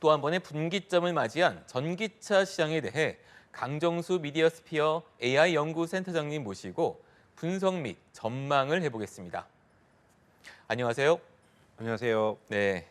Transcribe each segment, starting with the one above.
또 한 번의 분기점을 맞이한 전기차 시장에 대해 강정수 미디어스피어 AI 연구센터장님 모시고 분석 및 전망을 해보겠습니다. 안녕하세요. 안녕하세요. 네,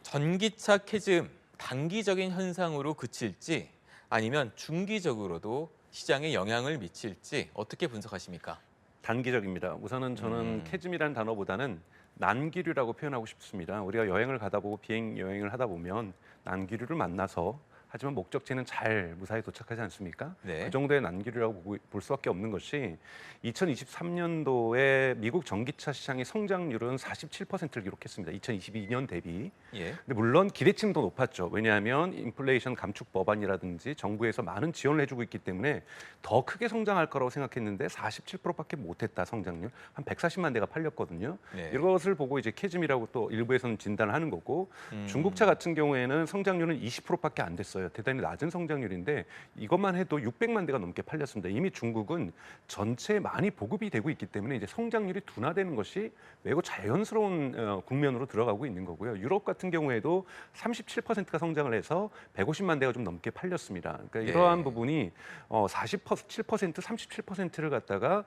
전기차 캐즘 단기적인 현상으로 그칠지 아니면 중기적으로도 시장에 영향을 미칠지 어떻게 분석하십니까? 단기적입니다. 우선은 저는 캐즘이라는 단어보다는 난기류라고 표현하고 싶습니다. 우리가 여행을 가다 보고 비행 여행을 하다 보면 난기류를 만나서 하지만 목적지는 잘 무사히 도착하지 않습니까? 그 네. 정도의 난기류라고 볼 수밖에 없는 것이 2023년도에 미국 전기차 시장의 성장률은 47%를 기록했습니다. 2022년 대비. 예. 근데 물론 기대치는 더 높았죠. 왜냐하면 인플레이션 감축 법안이라든지 정부에서 많은 지원을 해주고 있기 때문에 더 크게 성장할 거라고 생각했는데 47%밖에 못했다 성장률. 한 140만 대가 팔렸거든요. 네. 이것을 보고 이제 캐즘이라고 또 일부에서는 진단을 하는 거고 중국차 음. 같은 경우에는 성장률은 20%밖에 안 됐어요. 대단히 낮은 성장률인데 이것만 해도 600만 대가 넘게 팔렸습니다. 이미 중국은 전체에 많이 보급이 되고 있기 때문에 이제 성장률이 둔화되는 것이 매우 자연스러운 국면으로 들어가고 있는 거고요. 유럽 같은 경우에도 37%가 성장을 해서 150만 대가 좀 넘게 팔렸습니다. 그러니까 이러한 네. 부분이 47%, 37%를 갖다가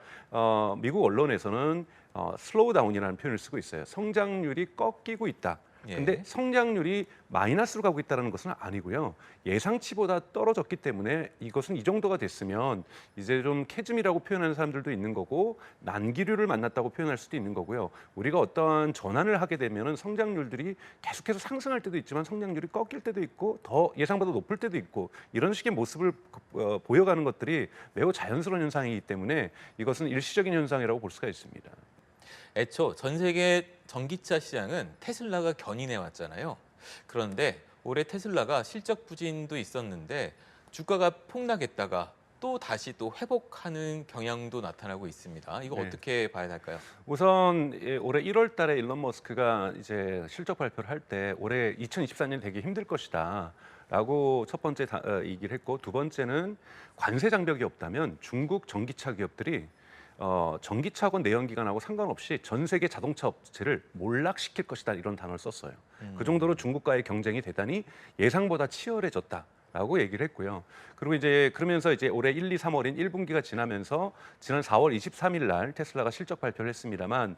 미국 언론에서는 슬로우 다운이라는 표현을 쓰고 있어요. 성장률이 꺾이고 있다. 근데 예. 성장률이 마이너스로 가고 있다는 것은 아니고요. 예상치보다 떨어졌기 때문에 이것은 이 정도가 됐으면 이제 좀 캐즘이라고 표현하는 사람들도 있는 거고 난기류를 만났다고 표현할 수도 있는 거고요. 우리가 어떠한 전환을 하게 되면은 성장률들이 계속해서 상승할 때도 있지만 성장률이 꺾일 때도 있고 더 예상보다 높을 때도 있고 이런 식의 모습을 보여가는 것들이 매우 자연스러운 현상이기 때문에 이것은 일시적인 현상이라고 볼 수가 있습니다. 애초 전 세계 전기차 시장은 테슬라가 견인해 왔잖아요. 그런데 올해 테슬라가 실적 부진도 있었는데 주가가 폭락했다가 또 다시 또 회복하는 경향도 나타나고 있습니다. 이거 네. 어떻게 봐야 할까요? 우선 올해 1월 달에 일론 머스크가 이제 실적 발표를 할 때 올해 2024년 되게 힘들 것이다. 라고 첫 번째 얘기를 했고 두 번째는 관세 장벽이 없다면 중국 전기차 기업들이 전기차건 내연기관하고 상관없이 전 세계 자동차 업체를 몰락시킬 것이다 이런 단어를 썼어요. 그 정도로 중국과의 경쟁이 대단히 예상보다 치열해졌다. 라고 얘기를 했고요. 그리고 이제 그러면서 이제 올해 1, 2, 3월인 1분기가 지나면서 지난 4월 23일 날 테슬라가 실적 발표를 했습니다만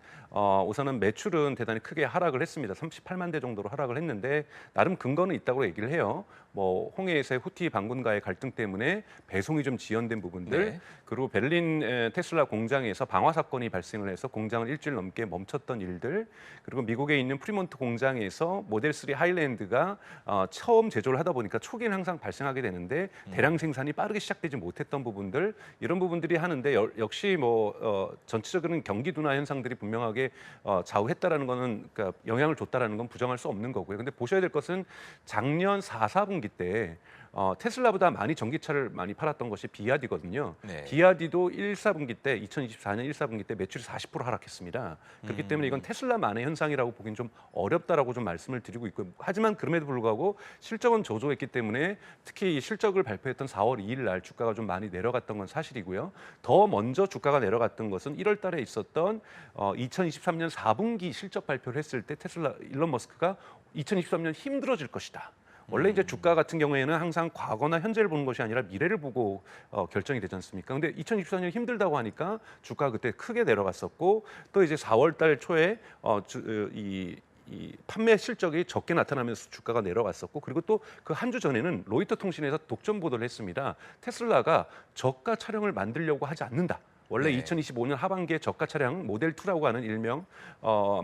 우선은 매출은 대단히 크게 하락을 했습니다. 38만 대 정도로 하락을 했는데 나름 근거는 있다고 얘기를 해요. 뭐 홍해에서의 후티 반군과의 갈등 때문에 배송이 좀 지연된 부분들 네. 그리고 베를린 테슬라 공장에서 방화 사건이 발생을 해서 공장을 일주일 넘게 멈췄던 일들 그리고 미국에 있는 프리몬트 공장에서 모델 3 하일랜드가 처음 제조를 하다 보니까 초기에는 항상 발생하게 되는데 대량 생산이 빠르게 시작되지 못했던 부분들 이런 부분들이 하는데 역시 뭐 전체적인 경기 둔화 현상들이 분명하게 좌우했다라는 거는 그러니까 영향을 줬다라는 건 부정할 수 없는 거고요. 근데 보셔야 될 것은 작년 4, 4분기 때 테슬라보다 많이 전기차를 많이 팔았던 것이 비아디거든요. 네. 비아디도 1, 4분기 때 2024년 1, 4분기 때 매출이 40% 하락했습니다. 그렇기 때문에 이건 테슬라만의 현상이라고 보기는 좀 어렵다라고 좀 말씀을 드리고 있고 하지만 그럼에도 불구하고 실적은 저조했기 때문에 특히 이 실적을 발표했던 4월 2일 날 주가가 좀 많이 내려갔던 건 사실이고요. 더 먼저 주가가 내려갔던 것은 1월 달에 있었던 2023년 4분기 실적 발표를 했을 때 테슬라 일론 머스크가 2023년 힘들어질 것이다. 원래 이제 주가 같은 경우에는 항상 과거나 현재를 보는 것이 아니라 미래를 보고 결정이 되지 않습니까? 근데 2024년 힘들다고 하니까 주가가 그때 크게 내려갔었고 또 이제 4월 달 초에 이 판매 실적이 적게 나타나면서 주가가 내려갔었고 그리고 또 그 한 주 전에는 로이터 통신에서 독점 보도를 했습니다. 테슬라가 저가 차량을 만들려고 하지 않는다. 원래 네. 2025년 하반기에 저가 차량 모델 2라고 하는 일명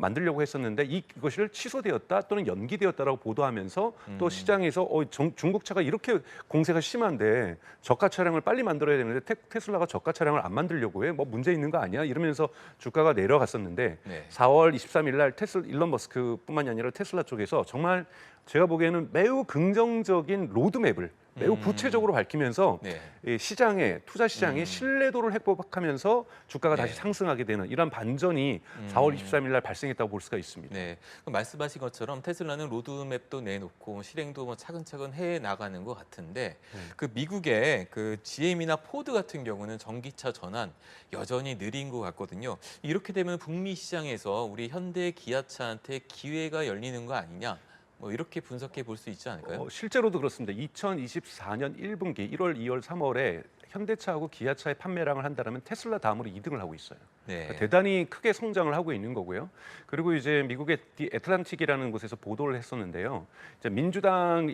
만들려고 했었는데 이것이 취소되었다 또는 연기되었다라고 보도하면서 또 시장에서 중국차가 이렇게 공세가 심한데 저가 차량을 빨리 만들어야 되는데 테슬라가 저가 차량을 안 만들려고 해? 뭐 문제 있는 거 아니야? 이러면서 주가가 내려갔었는데 네. 4월 23일 날 일론 머스크뿐만이 아니라 테슬라 쪽에서 정말 제가 보기에는 매우 긍정적인 로드맵을 매우 음. 구체적으로 밝히면서 네. 이 시장에 투자 시장의 음. 신뢰도를 회복하면서 주가가 다시 네. 상승하게 되는 이런 반전이 4월 23일 날 발생했다고 볼 수가 있습니다. 네, 그 말씀하신 것처럼 테슬라는 로드맵도 내놓고 실행도 뭐 차근차근 해 나가는 것 같은데 그 미국의 그 GM이나 포드 같은 경우는 전기차 전환 여전히 느린 것 같거든요. 이렇게 되면 북미 시장에서 우리 현대 기아차한테 기회가 열리는 거 아니냐? 뭐 이렇게 분석해 볼 수 있지 않을까요? 실제로도 그렇습니다. 2024년 1분기 1월, 2월, 3월에 현대차하고 기아차의 판매량을 한다면 테슬라 다음으로 2등을 하고 있어요. 네. 그러니까 대단히 크게 성장을 하고 있는 거고요. 그리고 이제 미국의 디 애틀란틱이라는 곳에서 보도를 했었는데요. 이제 민주당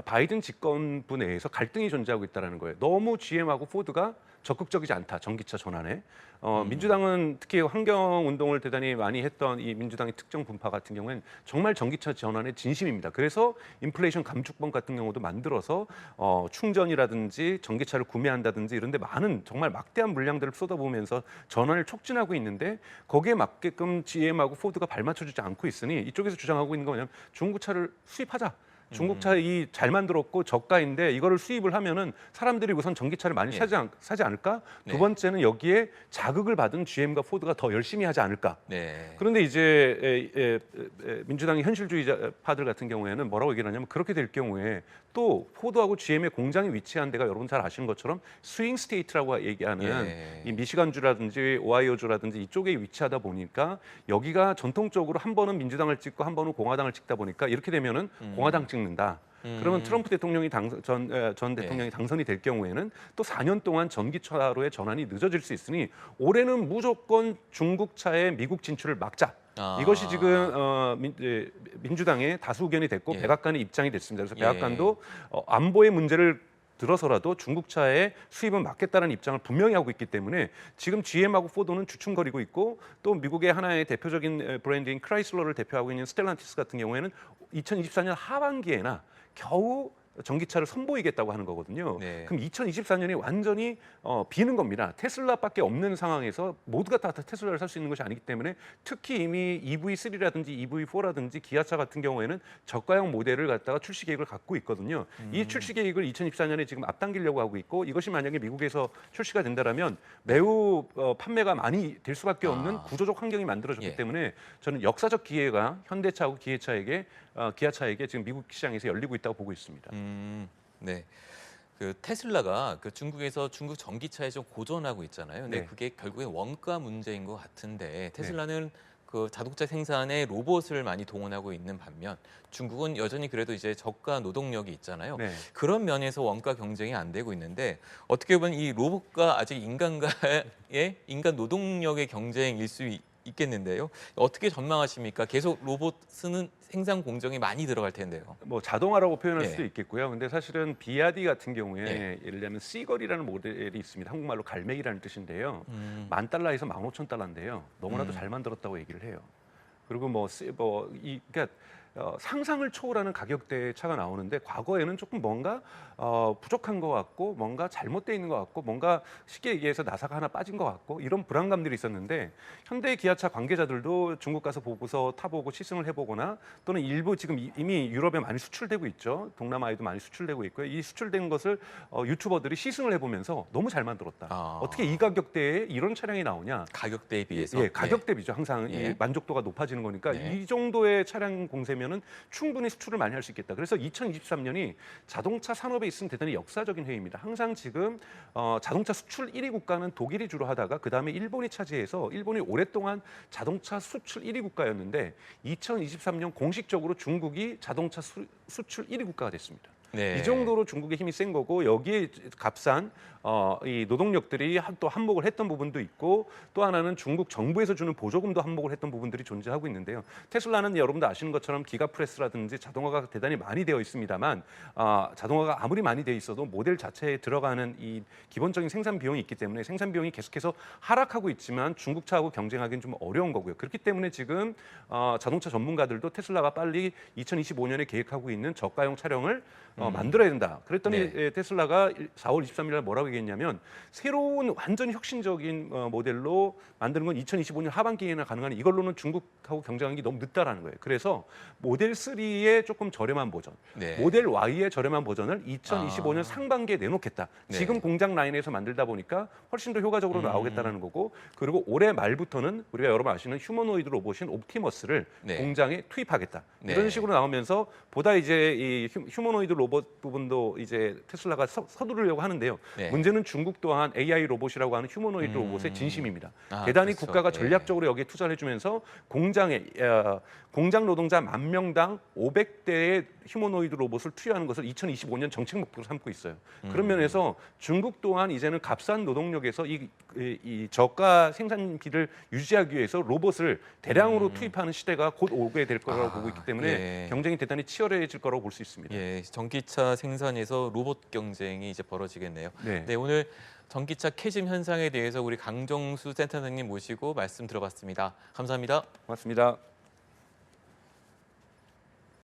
바이든 집권부 내에서 갈등이 존재하고 있다는 거예요. 너무 GM하고 포드가 적극적이지 않다. 전기차 전환에. 민주당은 특히 환경 운동을 대단히 많이 했던 이 민주당의 특정 분파 같은 경우에는 정말 전기차 전환에 진심입니다. 그래서 인플레이션 감축법 같은 경우도 만들어서 충전이라든지 전기차를 구매한다든지 이런 데 많은 정말 막대한 물량들을 쏟아부으면서 전환을 촉진하고 있는데 거기에 맞게끔 GM하고 포드가 발맞춰주지 않고 있으니 이쪽에서 주장하고 있는 건 뭐냐면 중국차를 수입하자. 중국차 이 잘 만들었고 저가인데 이거를 수입을 하면은 사람들이 우선 전기차를 많이 사지 않을까? 네. 두 번째는 여기에 자극을 받은 GM과 포드가 더 열심히 하지 않을까? 네. 그런데 이제 민주당의 현실주의자파들 같은 경우에는 뭐라고 얘기를 하냐면 그렇게 될 경우에 또 포드하고 GM의 공장이 위치한 데가 여러분 잘 아시는 것처럼 스윙 스테이트라고 얘기하는 예. 이 미시간주라든지 오하이오주라든지 이쪽에 위치하다 보니까 여기가 전통적으로 한 번은 민주당을 찍고 한 번은 공화당을 찍다 보니까 이렇게 되면은 공화당 찍는다. 그러면 트럼프 대통령이 전 대통령이 당선이 될 경우에는 또 4년 동안 전기차로의 전환이 늦어질 수 있으니 올해는 무조건 중국차의 미국 진출을 막자. 이것이 지금 민주당의 다수 의견이 됐고 예. 백악관의 입장이 됐습니다. 그래서 예. 백악관도 안보의 문제를 들어서라도 중국차의 수입은 막겠다는 입장을 분명히 하고 있기 때문에 지금 GM하고 포드는 주춤거리고 있고 또 미국의 하나의 대표적인 브랜드인 크라이슬러를 대표하고 있는 스텔란티스 같은 경우에는 2024년 하반기에나 겨우 전기차를 선보이겠다고 하는 거거든요. 네. 그럼 2024년이 완전히 비는 겁니다. 테슬라밖에 없는 상황에서 모두가 다 테슬라를 살 수 있는 것이 아니기 때문에 특히 이미 EV3라든지 EV4라든지 기아차 같은 경우에는 저가형 모델을 갖다가 출시 계획을 갖고 있거든요. 이 출시 계획을 2024년에 지금 앞당기려고 하고 있고 이것이 만약에 미국에서 출시가 된다면 매우 판매가 많이 될 수밖에 없는 구조적 환경이 만들어졌기 예. 때문에 저는 역사적 기회가 현대차하고 기아차에게 지금 미국 시장에서 열리고 있다고 보고 있습니다. 네. 그 테슬라가 그 중국에서 중국 전기차에 좀 고전하고 있잖아요. 근데 네. 그게 결국엔 원가 문제인 것 같은데 테슬라는 그 자동차 생산에 로봇을 많이 동원하고 있는 반면 중국은 여전히 그래도 이제 저가 노동력이 있잖아요. 네. 그런 면에서 원가 경쟁이 안 되고 있는데 어떻게 보면 이 로봇과 아직 인간과의 인간 노동력의 경쟁일 수 있겠는데요. 어떻게 전망하십니까? 계속 로봇 쓰는 생산 공정이 많이 들어갈 텐데요. 뭐 자동화라고 표현할 예. 수도 있겠고요. 근데 사실은 비아디 같은 경우에 예. 예를 들면 시걸이라는 모델이 있습니다. 한국말로 갈매기라는 뜻인데요. $10,000에서 $15,000인데요. 너무나도 잘 만들었다고 얘기를 해요. 그리고 그러니까 상상을 초월하는 가격대의 차가 나오는데 과거에는 조금 뭔가 부족한 것 같고 뭔가 잘못되어 있는 것 같고 뭔가 쉽게 얘기해서 나사가 하나 빠진 것 같고 이런 불안감들이 있었는데 현대 기아차 관계자들도 중국 가서 보고서 타보고 시승을 해보거나 또는 일부 지금 이미 유럽에 많이 수출되고 있죠. 동남아에도 많이 수출되고 있고요. 이 수출된 것을 유튜버들이 시승을 해보면서 너무 잘 만들었다. 어떻게 이 가격대에 이런 차량이 나오냐. 가격대에 비해서. 예, 가격 대비죠. 항상 예. 이 만족도가 높아지는 거니까 네. 이 정도의 차량 공세면은 충분히 수출을 많이 할 수 있겠다. 그래서 2023년이 자동차 산업에 있으면 대단히 역사적인 해입니다. 항상 지금 자동차 수출 1위 국가는 독일이 주로 하다가 그 다음에 일본이 차지해서 일본이 오랫동안 자동차 수출 1위 국가였는데 2023년 공식적으로 중국이 자동차 수출 1위 국가가 됐습니다. 네. 이 정도로 중국의 힘이 센 거고 여기에 값싼 이 노동력들이 또 한몫을 했던 부분도 있고 또 하나는 중국 정부에서 주는 보조금도 한몫을 했던 부분들이 존재하고 있는데요. 테슬라는 여러분도 아시는 것처럼 기가프레스라든지 자동화가 대단히 많이 되어 있습니다만 자동화가 아무리 많이 되어 있어도 모델 자체에 들어가는 이 기본적인 생산 비용이 있기 때문에 생산 비용이 계속해서 하락하고 있지만 중국차하고 경쟁하기는 좀 어려운 거고요. 그렇기 때문에 지금 자동차 전문가들도 테슬라가 빨리 2025년에 계획하고 있는 저가형 차량을 만들어야 된다. 그랬더니 테슬라가 4월 23일 날 뭐라고 얘기했냐면 새로운 완전히 혁신적인 모델로 만드는 건 2025년 하반기에나 가능한 이걸로는 중국하고 경쟁하기 너무 늦다라는 거예요. 그래서 모델 3의 조금 저렴한 버전, 네. 모델 Y의 저렴한 버전을 2025년 상반기에 내놓겠다. 네. 지금 공장 라인에서 만들다 보니까 훨씬 더 효과적으로 나오겠다라는 거고 그리고 올해 말부터는 우리가 여러분 아시는 휴머노이드 로봇인 옵티머스를 네. 공장에 투입하겠다. 네. 이런 식으로 나오면서 보다 이제 이 휴머노이드 로봇 로봇 부분도 이제 테슬라가 서두르려고 하는데요. 네. 문제는 중국 또한 AI 로봇이라고 하는 휴머노이드 로봇의 진심입니다. 아, 대단히 그렇죠. 국가가 예. 전략적으로 여기에 투자를 해주면서 공장 노동자 10,000명당 500대의 휴머노이드 로봇을 투여하는 것을 2025년 정책 목표로 삼고 있어요. 그런 면에서 중국 또한 이제는 값싼 노동력에서 이 저가 생산비를 유지하기 위해서 로봇을 대량으로 투입하는 시대가 곧 오게 될 거라고 보고 있기 때문에 예. 경쟁이 대단히 치열해질 거라고 볼 수 있습니다. 예, 전기차 생산에서 로봇 경쟁이 이제 벌어지겠네요. 네. 네, 오늘 전기차 캐즘 현상에 대해서 우리 강정수 센터장님 모시고 말씀 들어봤습니다. 감사합니다. 고맙습니다.